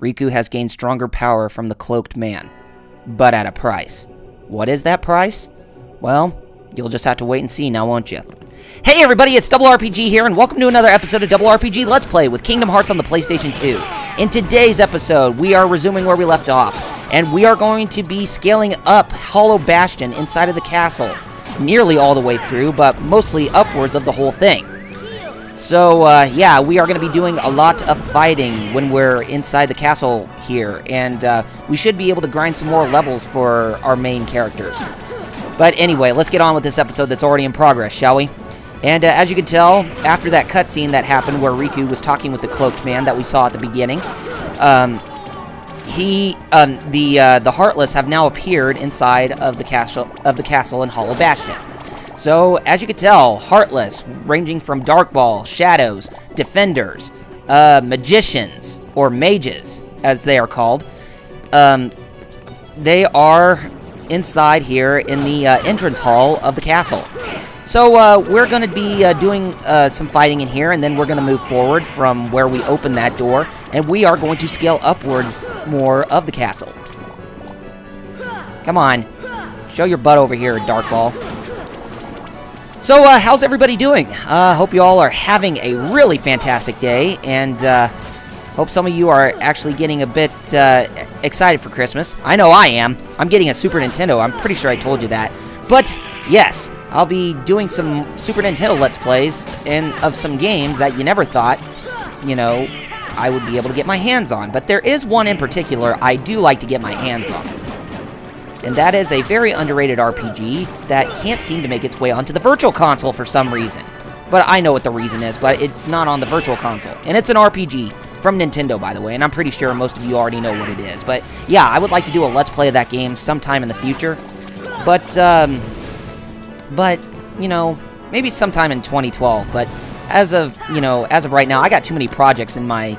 Riku has gained stronger power from the cloaked man, but at a price. What is that price? Well, you'll just have to wait and see now, won't you? Hey everybody, it's Double RPG here, and welcome to another episode of Double RPG Let's Play with Kingdom Hearts on the PlayStation 2. In today's episode, we are resuming where we left off, and we are going to be scaling up Hollow Bastion inside of the castle. Nearly all the way through, but mostly upwards of the whole thing. So, yeah, we are going to be doing a lot of fighting when we're inside the castle here, and we should be able to grind some more levels for our main characters. But anyway, let's get on with this episode that's already in progress, shall we? And as you can tell, after that cutscene that happened where Riku was talking with the cloaked man that we saw at the beginning, the Heartless have now appeared inside of the castle in Hollow Bastion. So, as you can tell, Heartless, ranging from Dark Ball, Shadows, Defenders, Magicians, or Mages, as they are called, they are inside here in the entrance hall of the castle. So, we're going to be doing some fighting in here, and then we're going to move forward from where we open that door, and we are going to scale upwards more of the castle. Come on. Show your butt over here, Dark Ball. So, how's everybody doing? Hope you all are having a really fantastic day, and hope some of you are actually getting a bit excited for Christmas. I know I am. I'm getting a Super Nintendo. I'm pretty sure I told you that. But, yes, I'll be doing some Super Nintendo Let's Plays of some games that you never thought, you know, I would be able to get my hands on. But there is one in particular I do like to get my hands on. And that is a very underrated RPG that can't seem to make its way onto the Virtual Console for some reason. But I know what the reason is, but it's not on the Virtual Console. And it's an RPG from Nintendo, by the way, and I'm pretty sure most of you already know what it is. But yeah, I would like to do a Let's Play of that game sometime in the future. But you know, maybe sometime in 2012. But as of right now, I got too many projects in my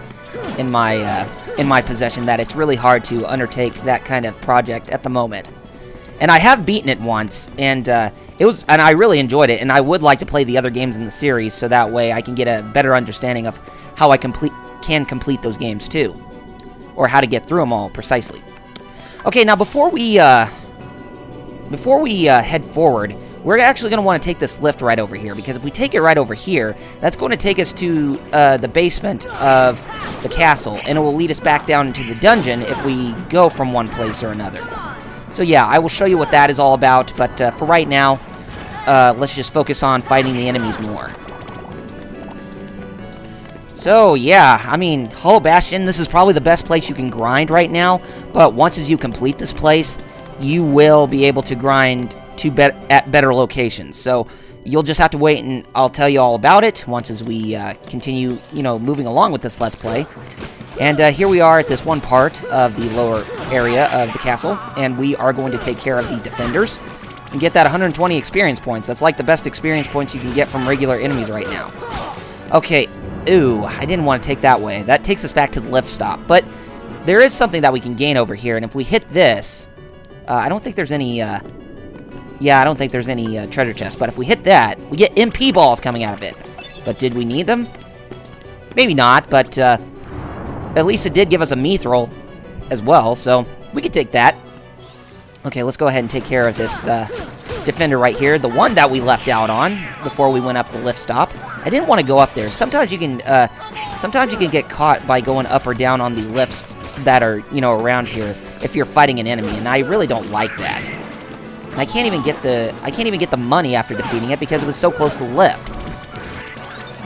possession that it's really hard to undertake that kind of project at the moment. And I have beaten it once, and I really enjoyed it, and I would like to play the other games in the series so that way I can get a better understanding of how I can complete those games too, or how to get through them all precisely. Okay, now before we head forward, we're actually going to want to take this lift right over here, because if we take it right over here, that's going to take us to the basement of the castle, and it will lead us back down into the dungeon if we go from one place or another. So yeah, I will show you what that is all about, but for right now, let's just focus on fighting the enemies more. So yeah, I mean, Hollow Bastion, this is probably the best place you can grind right now, but once as you complete this place, you will be able to grind at better locations. So you'll just have to wait, and I'll tell you all about it once as we continue, moving along with this Let's Play. And here we are at this one part of the lower area of the castle, and we are going to take care of the defenders and get that 120 experience points. That's like the best experience points you can get from regular enemies right now. Okay, ooh, I didn't want to take that way. That takes us back to the lift stop, but there is something that we can gain over here, and if we hit this, I don't think there's any, I don't think there's any treasure chest, but if we hit that, we get MP balls coming out of it. But did we need them? Maybe not, but at least it did give us a mithril as well, so we could take that. Okay, let's go ahead and take care of this defender right here, the one that we left out on before we went up the lift stop. I didn't want to go up there. Sometimes you can get caught by going up or down on the lifts that are, around here if you're fighting an enemy, and I really don't like that. And I can't even get the money after defeating it because it was so close to the lift.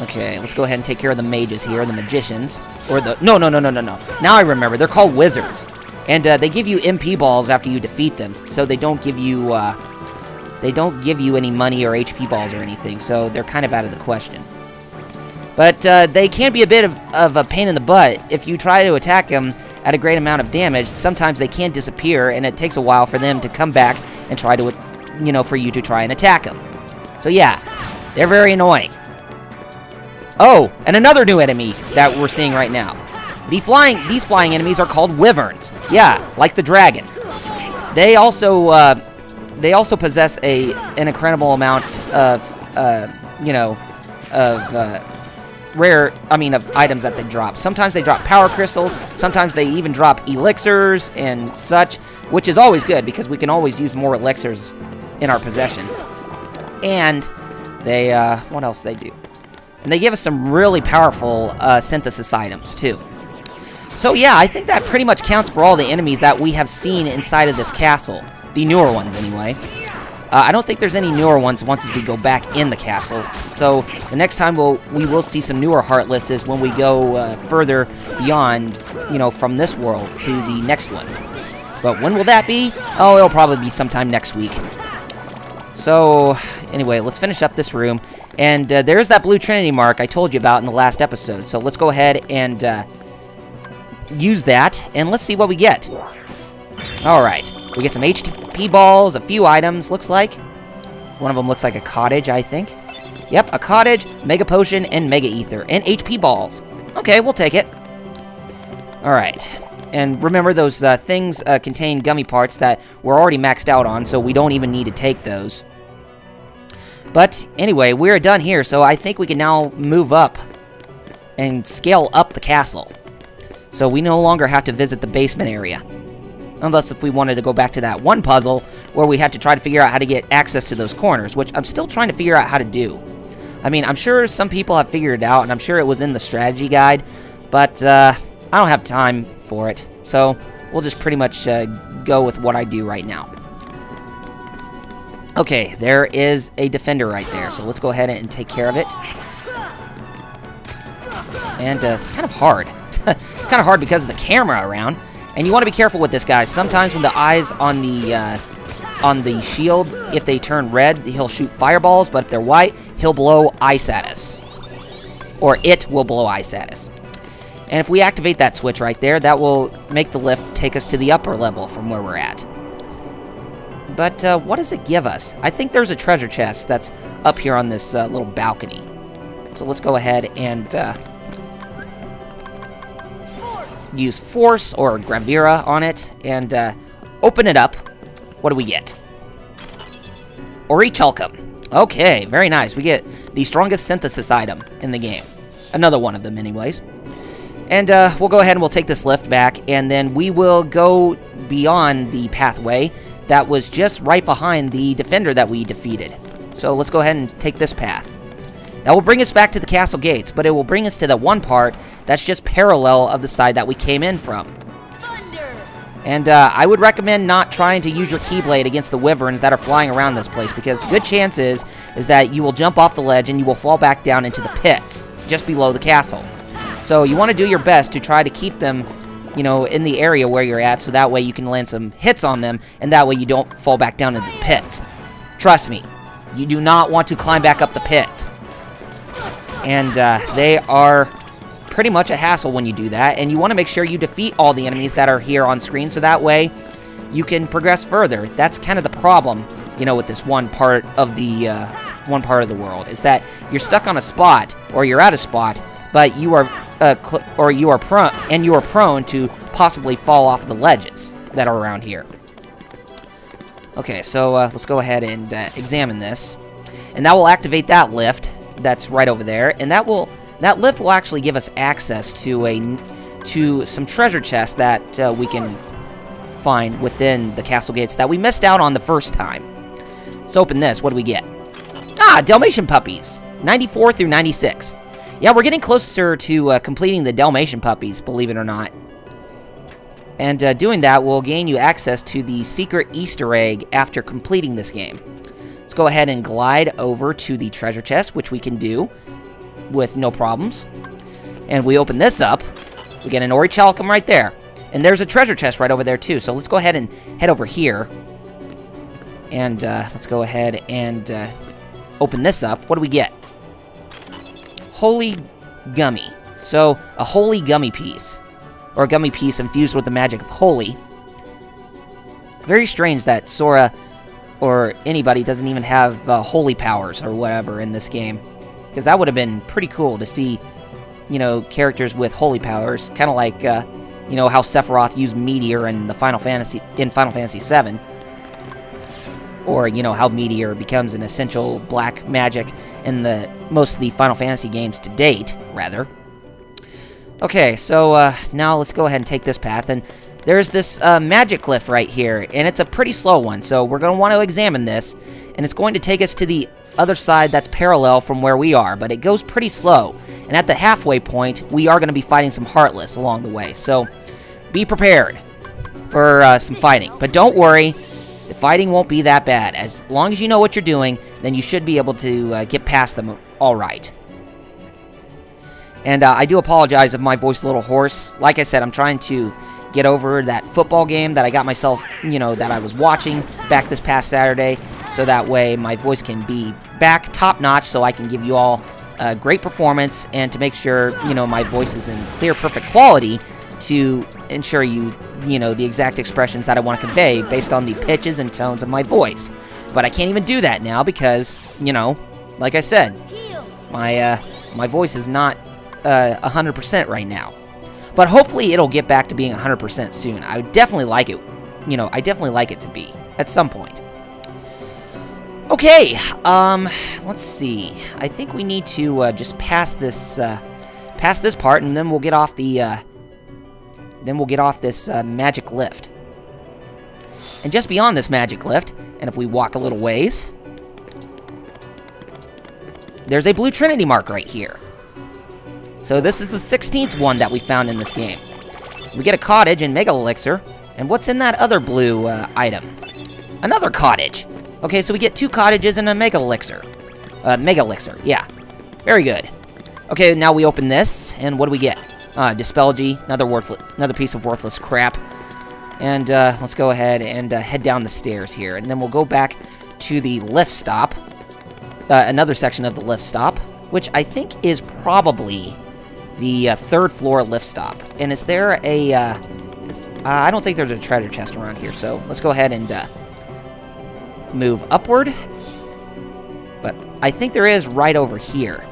Okay, let's go ahead and take care of the mages here, the magicians, or the no. Now I remember, they're called wizards, and they give you MP balls after you defeat them, so they don't give you any money or HP balls or anything, so they're kind of out of the question. But they can be a bit of a pain in the butt if you try to attack them at a great amount of damage. Sometimes they can disappear, and it takes a while for them to come back and try to, for you to try and attack them. So yeah, they're very annoying. Oh, and another new enemy that we're seeing right now. These flying enemies are called wyverns. Yeah, like the dragon. They also possess an incredible amount of of items that they drop. Sometimes they drop power crystals, sometimes they even drop elixirs and such, which is always good because we can always use more elixirs in our possession. And they, what else they do? And they give us some really powerful synthesis items too. So yeah, I think that pretty much counts for all the enemies that we have seen inside of this castle. The newer ones anyway. I don't think there's any newer ones once we go back in the castle, so the next time we will see some newer Heartlesses when we go further beyond, from this world to the next one. But when will that be? Oh, it'll probably be sometime next week. So, anyway, let's finish up this room, and there's that blue Trinity mark I told you about in the last episode, so let's go ahead and use that, and let's see what we get. Alright. We get some HP balls, a few items, looks like. One of them looks like a cottage, I think. Yep, a cottage, mega potion, and mega ether, and HP balls. Okay, we'll take it. Alright. And remember, those things contain gummy parts that we're already maxed out on, so we don't even need to take those. But anyway, we're done here, so I think we can now move up and scale up the castle. So we no longer have to visit the basement area. Unless if we wanted to go back to that one puzzle where we had to try to figure out how to get access to those corners, which I'm still trying to figure out how to do. I mean, I'm sure some people have figured it out, and I'm sure it was in the strategy guide, but I don't have time for it. So we'll just pretty much go with what I do right now. Okay, there is a defender right there, so let's go ahead and take care of it. And it's kind of hard. It's kind of hard because of the camera around. And you want to be careful with this guy. Sometimes when the eyes on the shield, if they turn red, he'll shoot fireballs. But if they're white, he'll blow ice at us. Or it will blow ice at us. And if we activate that switch right there, that will make the lift take us to the upper level from where we're at. But what does it give us? I think there's a treasure chest that's up here on this little balcony. So let's go ahead and use Force or Gravira on it, and open it up. What do we get? Orichalcum. Okay, very nice. We get the strongest synthesis item in the game. Another one of them anyways. And we'll go ahead and we'll take this lift back, and then we will go beyond the pathway that was just right behind the defender that we defeated. So let's go ahead and take this path. That will bring us back to the castle gates, but it will bring us to the one part that's just parallel of the side that we came in from. And I would recommend not trying to use your Keyblade against the wyverns that are flying around this place, because good chance is that you will jump off the ledge and you will fall back down into the pits just below the castle. So you want to do your best to try to keep them, in the area where you're at, so that way you can land some hits on them, and that way you don't fall back down into the pits. Trust me, you do not want to climb back up the pits. And they are pretty much a hassle when you do that, and you want to make sure you defeat all the enemies that are here on screen, so that way you can progress further. That's kind of the problem, with this one part of the world, is that you're stuck on a spot, or you're at a spot, but you are prone to possibly fall off the ledges that are around here. Okay, so let's go ahead and examine this, and that will activate that lift that's right over there, and that lift will actually give us access to some treasure chests that we can find within the castle gates that we missed out on the first time. Let's open this. What do we get? Dalmatian puppies, 94 through 96. Yeah, we're getting closer to completing the Dalmatian puppies, believe it or not. And doing that will gain you access to the secret Easter egg after completing this game. Let's go ahead and glide over to the treasure chest, which we can do with no problems. And we open this up. We get an Orichalcum right there. And there's a treasure chest right over there too. So let's go ahead and head over here. And let's go ahead and open this up. What do we get? Holy Gummy. So a holy gummy piece. Or a gummy piece infused with the magic of holy. Very strange that Sora or anybody doesn't even have holy powers or whatever in this game. Because that would have been pretty cool to see, characters with holy powers. Kind of like, how Sephiroth used Meteor in Final Fantasy VII. Or, you know, how Meteor becomes an essential black magic in most of the Final Fantasy games to date, rather. Okay, so now let's go ahead and take this path, and there's this magic cliff right here, and it's a pretty slow one, so we're going to want to examine this, and it's going to take us to the other side that's parallel from where we are, but it goes pretty slow, and at the halfway point, we are going to be fighting some Heartless along the way, so be prepared for some fighting, but don't worry. The fighting won't be that bad. As long as you know what you're doing, then you should be able to get past them all right. And I do apologize if my voice is a little hoarse. Like I said, I'm trying to get over that football game that I got myself, you know, that I was watching back this past Saturday, so that way my voice can be back top-notch so I can give you all a great performance and to make sure, you know, my voice is in clear, perfect quality to ensure you know, the exact expressions that I want to convey based on the pitches and tones of my voice. But I can't even do that now because, you know, like I said, my voice is not 100% right now. But hopefully it'll get back to being 100% soon. I would definitely like it, you know, I definitely like it to be at some point. Okay, let's see. I think we need to just pass this part, and then we'll get off the this magic lift. And just beyond this magic lift, and if we walk a little ways, there's a blue Trinity mark right here. So this is the 16th one that we found in this game. We get a cottage and Mega Elixir, and what's in that other blue item? Another cottage. Okay, so we get 2 cottages and a Mega Elixir. Mega Elixir, yeah. Very good. Okay, now we open this, and what do we get? Dispelgy, another piece of worthless crap. And let's go ahead and head down the stairs here, and then we'll go back to the lift stop, another section of the lift stop, which I think is probably the 3rd floor lift stop. And is there a? I don't think there's a treasure chest around here, so let's go ahead and move upward. But I think there is right over here,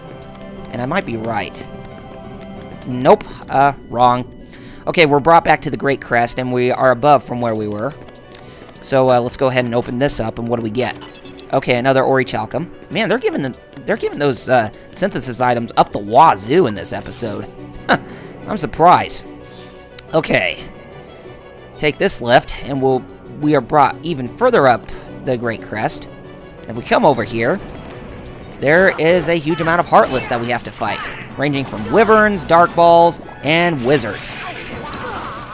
and I might be right. Nope, wrong. Okay, we're brought back to the Great Crest, and we are above from where we were. So let's go ahead and open this up, and what do we get? Okay, another Orichalcum. Man, they're giving those synthesis items up the wazoo in this episode. I'm surprised. Okay, take this lift, and we are brought even further up the Great Crest. And if we come over here, there is a huge amount of Heartless that we have to fight, ranging from Wyverns, Dark Balls, and Wizards.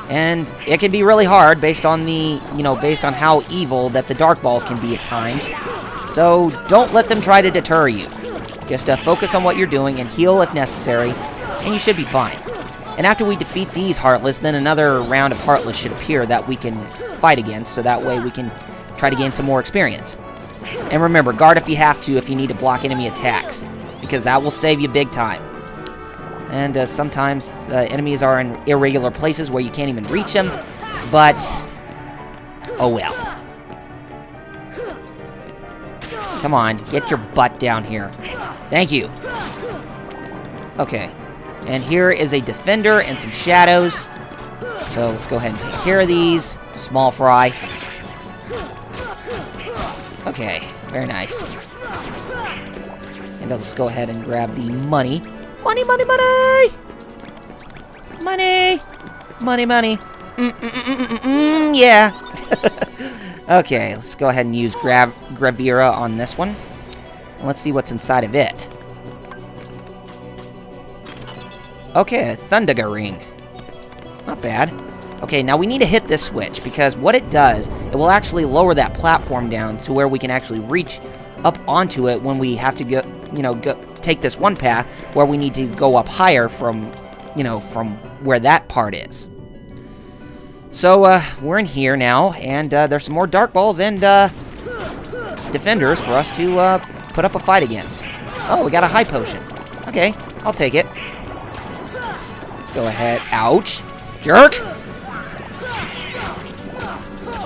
And it can be really hard based on based on how evil that the Dark Balls can be at times. So don't let them try to deter you. Just focus on what you're doing and heal if necessary, and you should be fine. And after we defeat these Heartless, then another round of Heartless should appear that we can fight against, so that way we can try to gain some more experience. And remember, guard if you have to if you need to block enemy attacks, because that will save you big time. And sometimes enemies are in irregular places where you can't even reach them, but oh well. Come on, get your butt down here. Thank you. Okay, and here is a Defender and some Shadows. So let's go ahead and take care of these. Small fry. Okay, very nice. And let's go ahead and grab the money. Money, money, money! Money! Money, money. Yeah. Okay, let's go ahead and use Gravira on this one. And let's see what's inside of it. Okay, a Thundaga ring. Not bad. Okay, now we need to hit this switch, because what it does, it will actually lower that platform down to where we can actually reach up onto it when we have to go, take this one path where we need to go up higher from, from where that part is. So, we're in here now, and there's some more Dark Balls and Defenders for us to put up a fight against. Oh, we got a High Potion. Okay, I'll take it. Let's go ahead. Ouch! Jerk!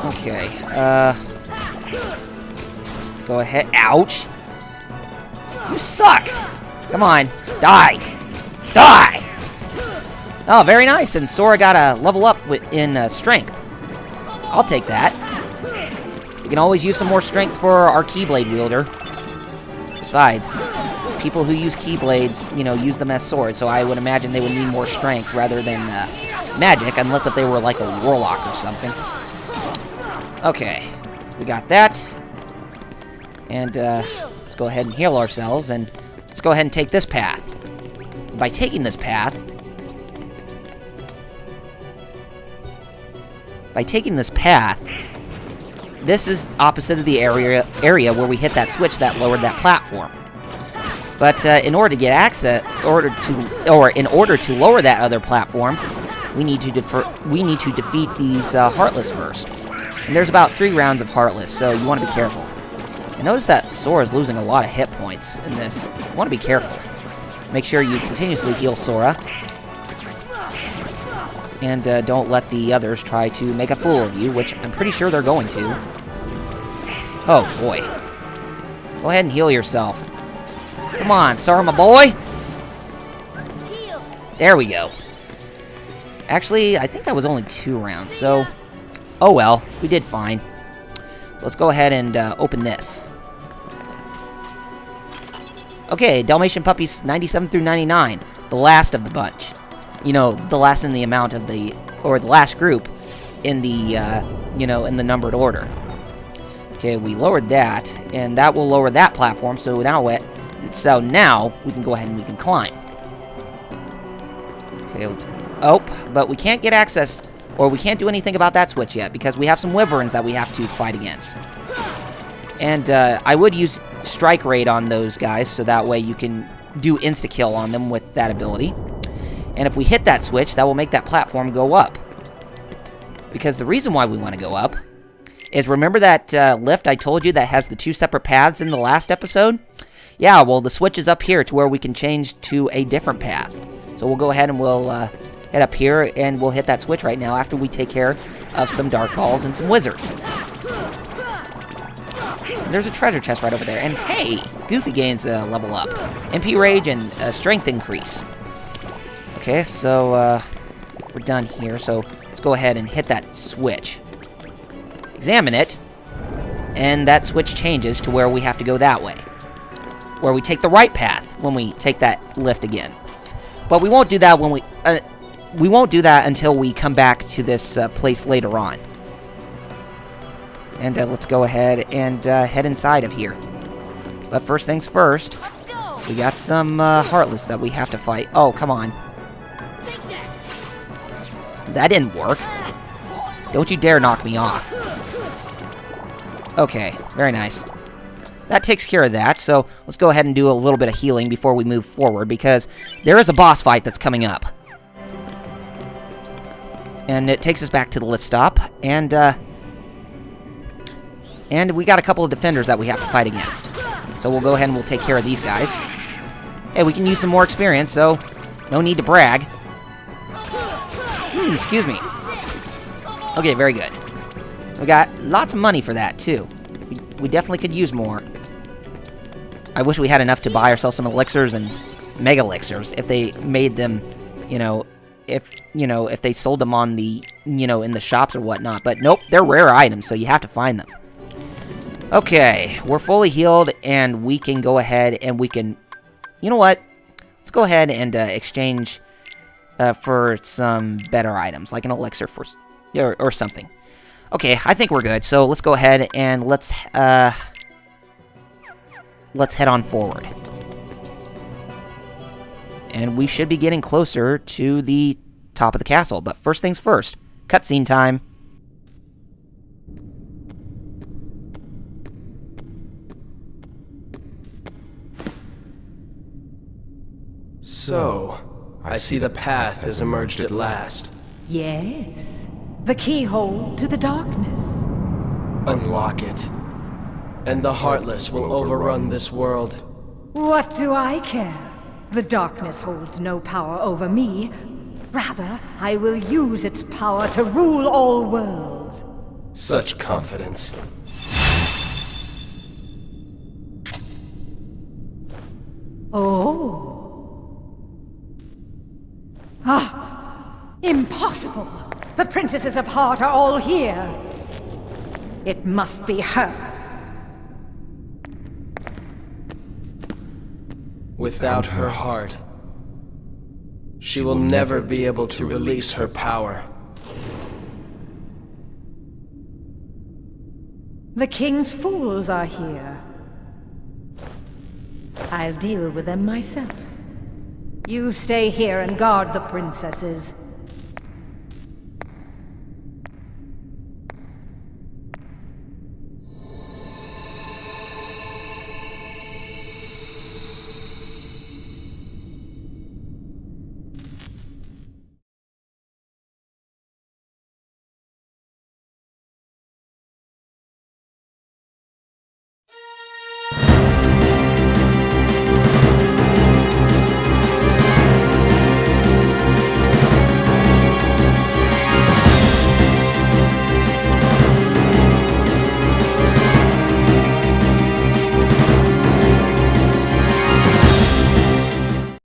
Okay, let's go ahead. Ouch! You suck! Come on, die! Die! Oh, very nice, and Sora got a level up in strength. I'll take that. We can always use some more strength for our Keyblade wielder. Besides, people who use Keyblades, you know, use them as swords, so I would imagine they would need more strength rather than magic, unless if they were like a warlock or something. Okay, we got that. And let's go ahead and heal ourselves, and let's go ahead and take this path. By taking this path, this is opposite of the area where we hit that switch that lowered that platform. But in order to get access, in order to lower that other platform, we need to defeat these Heartless first. And there's about 3 rounds of Heartless, so you want to be careful. And notice that Sora is losing a lot of hit points in this. You want to be careful. Make sure you continuously heal Sora. And don't let the others try to make a fool of you, which I'm pretty sure they're going to. Oh, boy. Go ahead and heal yourself. Come on, Sora, my boy! There we go. Actually, I think that was only 2 rounds, so... Oh well, we did fine. So let's go ahead and open this. Okay, Dalmatian Puppies 97 through 99. The last of the bunch. You know, the last in the amount of the... Or the last group in the, you know, in the numbered order. Okay, we lowered that, and that will lower that platform, so now we can go ahead and we can climb. Okay, let's... Oh, but we can't get access, or we can't do anything about that switch yet, because we have some wyverns that we have to fight against. And I would use Strike Raid on those guys, so that way you can do insta-kill on them with that ability. And if we hit that switch, that will make that platform go up. Because the reason why we want to go up is, remember that lift I told you that has the 2 separate paths in the last episode? Yeah, well, the switch is up here to where we can change to a different path. So we'll go ahead and we'll head up here, and we'll hit that switch right now after we take care of some Dark Balls and some Wizards. There's a treasure chest right over there. And hey, Goofy gains a level up. MP Rage and Strength increase. Okay, so we're done here. So let's go ahead and hit that switch. Examine it. And that switch changes to where we have to go that way. Where we take the right path when we take that lift again. But we won't do that when we won't do that until we come back to this place later on. And let's go ahead and head inside of here. But first things first, we got some Heartless that we have to fight. Oh, come on. That didn't work. Don't you dare knock me off. Okay, very nice. That takes care of that, so let's go ahead and do a little bit of healing before we move forward, because there is a boss fight that's coming up. And it takes us back to the lift stop, and we got a couple of defenders that we have to fight against. So we'll go ahead and we'll take care of these guys. Hey, we can use some more experience, so no need to brag. Excuse me. Okay, very good. We got lots of money for that, too. We definitely could use more. I wish we had enough to buy ourselves some elixirs and mega elixirs if they made them, if they sold them on the, in the shops or whatnot. But nope, they're rare items, so you have to find them. Okay, we're fully healed, and we can go ahead and we can, you know what? Let's go ahead and exchange for some better items, like an elixir or something. Okay, I think we're good. So let's go ahead and let's head on forward. And we should be getting closer to the top of the castle. But first things first, cutscene time. So, I see the path has emerged at last. Yes. The keyhole to the darkness. Unlock it, and the Heartless will overrun this world. What do I care? The darkness holds no power over me. Rather, I will use its power to rule all worlds. Such confidence. Oh. Impossible! The princesses of Heart are all here! It must be her. Without her heart, she will never be able to release her power. The king's fools are here. I'll deal with them myself. You stay here and guard the princesses.